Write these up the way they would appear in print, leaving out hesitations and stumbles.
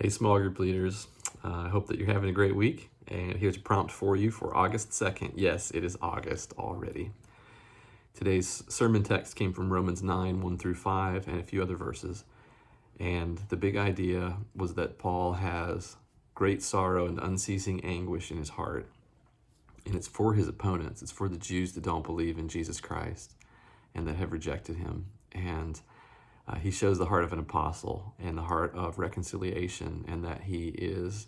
Hey, small group leaders. I hope that you're having a great week. And here's a prompt for you for August 2nd. Yes, it is August already. Today's sermon text came from Romans 9, 1 through 5, and a few other verses. And the big idea was that Paul has great sorrow and unceasing anguish in his heart. And it's for his opponents. It's for the Jews that don't believe in Jesus Christ and that have rejected him. And he shows the heart of an apostle and the heart of reconciliation, and that he is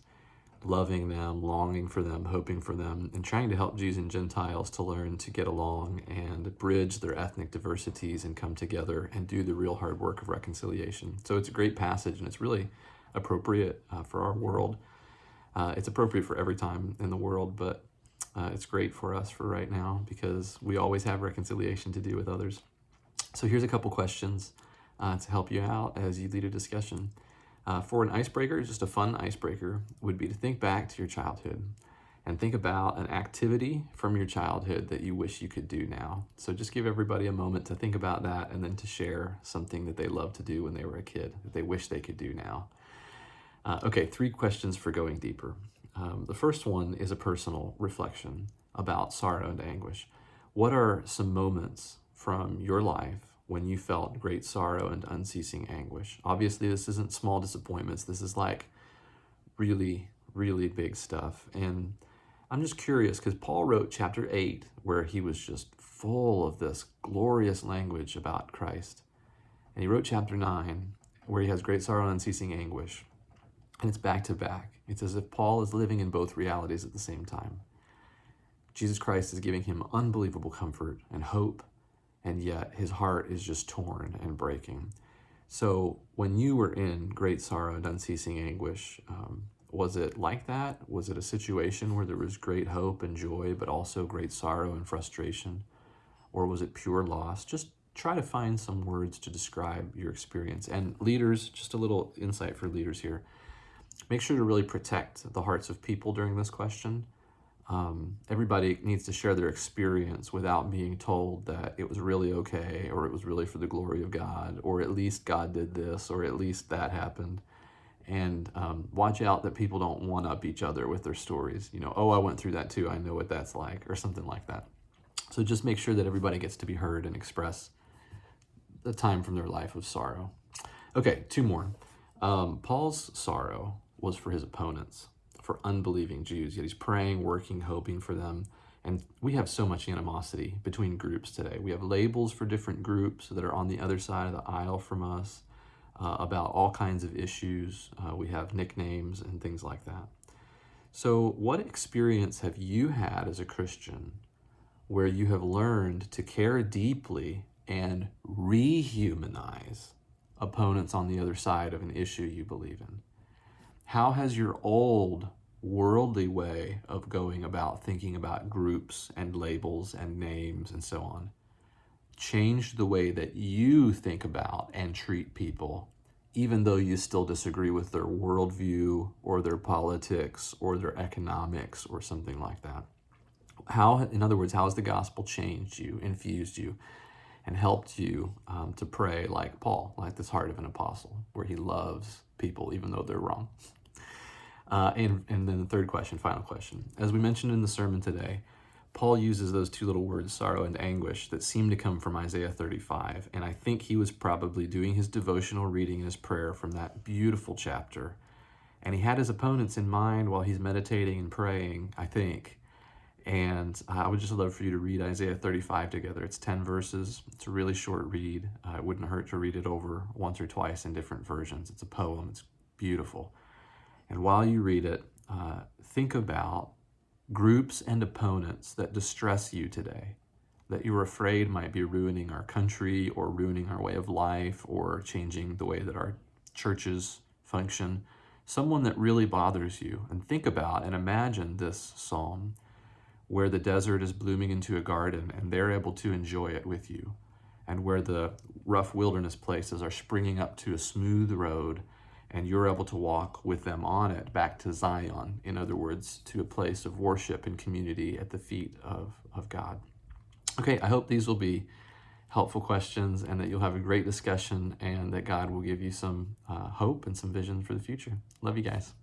loving them, longing for them, hoping for them, and trying to help Jews and Gentiles to learn to get along and bridge their ethnic diversities and come together and do the real hard work of reconciliation. So it's a great passage, and it's really appropriate for our world. It's appropriate for every time in the world, but it's great for us for right now because we always have reconciliation to do with others. So here's a couple questions to help you out as you lead a discussion. For an icebreaker, just a fun icebreaker, would be to think back to your childhood and think about an activity from your childhood that you wish you could do now. So just give everybody a moment to think about that and then to share something that they loved to do when they were a kid that they wish they could do now. Okay, 3 questions for going deeper. The first one is a personal reflection about sorrow and anguish. What are some moments from your life when you felt great sorrow and unceasing anguish? Obviously, this isn't small disappointments. This is like really, really big stuff. And I'm just curious because Paul wrote chapter 8 where he was just full of this glorious language about Christ. And he wrote chapter 9 where he has great sorrow and unceasing anguish. And it's back to back. It's as if Paul is living in both realities at the same time. Jesus Christ is giving him unbelievable comfort and hope, and yet his heart is just torn and breaking. So when you were in great sorrow and unceasing anguish, was it like that? Was it a situation where there was great hope and joy, but also great sorrow and frustration? Or was it pure loss? Just try to find some words to describe your experience. And leaders, just a little insight for leaders here. Make sure to really protect the hearts of people during this question. Everybody needs to share their experience without being told that it was really okay, or it was really for the glory of God, or at least God did this, or at least that happened. And watch out that people don't one-up each other with their stories. Oh, I went through that too, I know what that's like, or something like that. So just make sure that everybody gets to be heard and express the time from their life of sorrow. Okay, 2 more. Paul's sorrow was for his opponents, for unbelieving Jews, yet he's praying, working, hoping for them. And we have so much animosity between groups today. We have labels for different groups that are on the other side of the aisle from us about all kinds of issues. We have nicknames and things like that. So what experience have you had as a Christian where you have learned to care deeply and rehumanize opponents on the other side of an issue you believe in? How has your old worldly way of going about thinking about groups and labels and names and so on changed the way that you think about and treat people, even though you still disagree with their worldview or their politics or their economics or something like that? In other words, how has the gospel changed you, infused you, and helped you to pray like Paul, like this heart of an apostle, where he loves people even though they're wrong? And then the third question, final question. As we mentioned in the sermon today, Paul uses those 2 little words, sorrow and anguish, that seem to come from Isaiah 35. And I think he was probably doing his devotional reading and his prayer from that beautiful chapter. And he had his opponents in mind while he's meditating and praying, I think. And I would just love for you to read Isaiah 35 together. It's 10 verses. It's a really short read. It wouldn't hurt to read it over once or twice in different versions. It's a poem. It's beautiful. And while you read it, think about groups and opponents that distress you today, that you're afraid might be ruining our country or ruining our way of life or changing the way that our churches function. Someone that really bothers you. And think about and imagine this psalm where the desert is blooming into a garden and they're able to enjoy it with you, and where the rough wilderness places are springing up to a smooth road and you're able to walk with them on it back to Zion, in other words, to a place of worship and community at the feet of God. Okay, I hope these will be helpful questions, and that you'll have a great discussion, and that God will give you some hope and some vision for the future. Love you guys.